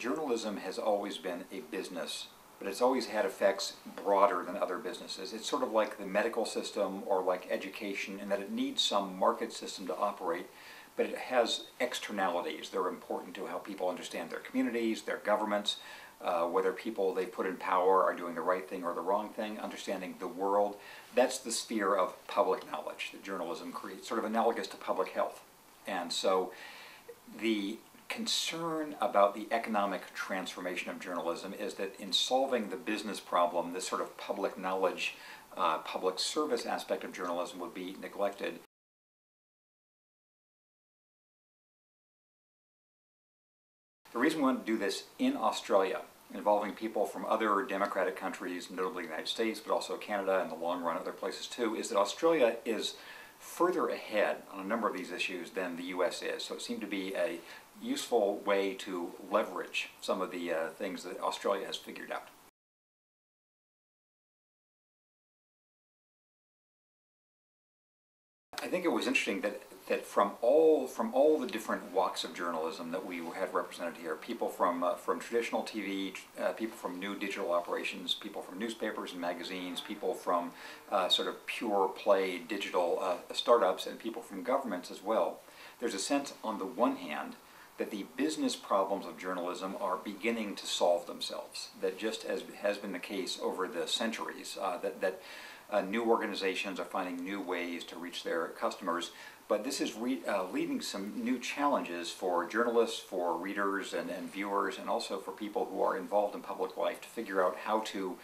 journalism has always been a business, but it's always had effects broader than other businesses. It's sort of like the medical system or like education in that it needs some market system to operate, but it has externalities that are important to how people understand their communities, their governments, whether people they put in power are doing the right thing or the wrong thing, understanding the world. That's the sphere of public knowledge that journalism creates, sort of analogous to public health. And so the concern about the economic transformation of journalism is that in solving the business problem, this sort of public knowledge, public service aspect of journalism would be neglected. The reason we want to do this in Australia, involving people from other democratic countries, notably the United States, but also Canada and in the long run other places too, is that Australia is further ahead on a number of these issues than the US is. So it seemed to be a useful way to leverage some of the things that Australia has figured out. I think it was interesting that from all the different walks of journalism that we had represented here, people from traditional TV, people from new digital operations, people from newspapers and magazines, people from sort of pure play digital startups, and people from governments as well. There's a sense, on the one hand, that the business problems of journalism are beginning to solve themselves. That just as has been the case over the centuries, new organizations are finding new ways to reach their customers. But this is leading some new challenges for journalists, for readers and viewers, and also for people who are involved in public life to figure out how to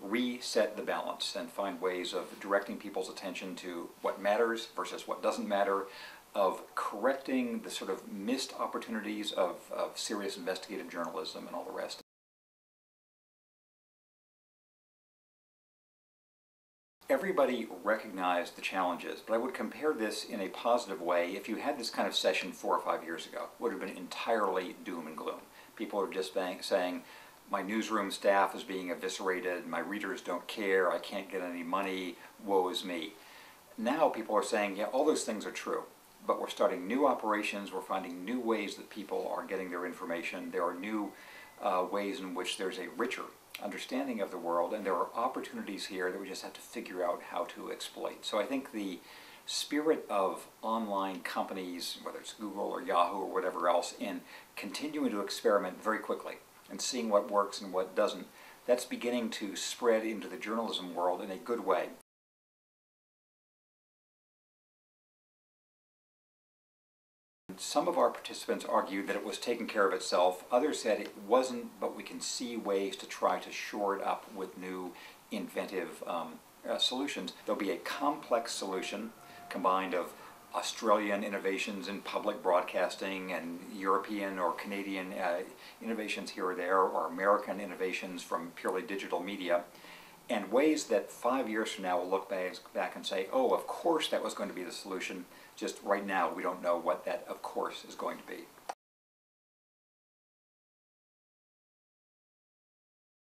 reset the balance and find ways of directing people's attention to what matters versus what doesn't matter, of correcting the sort of missed opportunities of serious investigative journalism and all the rest. Everybody recognized the challenges, but I would compare this in a positive way. If you had this kind of session 4 or 5 years ago, it would have been entirely doom and gloom. People are just saying, my newsroom staff is being eviscerated, my readers don't care, I can't get any money, woe is me. Now people are saying, yeah, all those things are true, but we're starting new operations, we're finding new ways that people are getting their information, there are new ways in which there's a richer understanding of the world, and there are opportunities here that we just have to figure out how to exploit. So I think the spirit of online companies, whether it's Google or Yahoo or whatever else, in continuing to experiment very quickly and seeing what works and what doesn't, that's beginning to spread into the journalism world in a good way. Some of our participants argued that it was taking care of itself. Others said it wasn't, but we can see ways to try to shore it up with new, inventive solutions. There'll be a complex solution combined of Australian innovations in public broadcasting and European or Canadian innovations here or there, or American innovations from purely digital media, and ways that 5 years from now we'll look back and say, oh, of course that was going to be the solution. Just right now we don't know what that of course is going to be.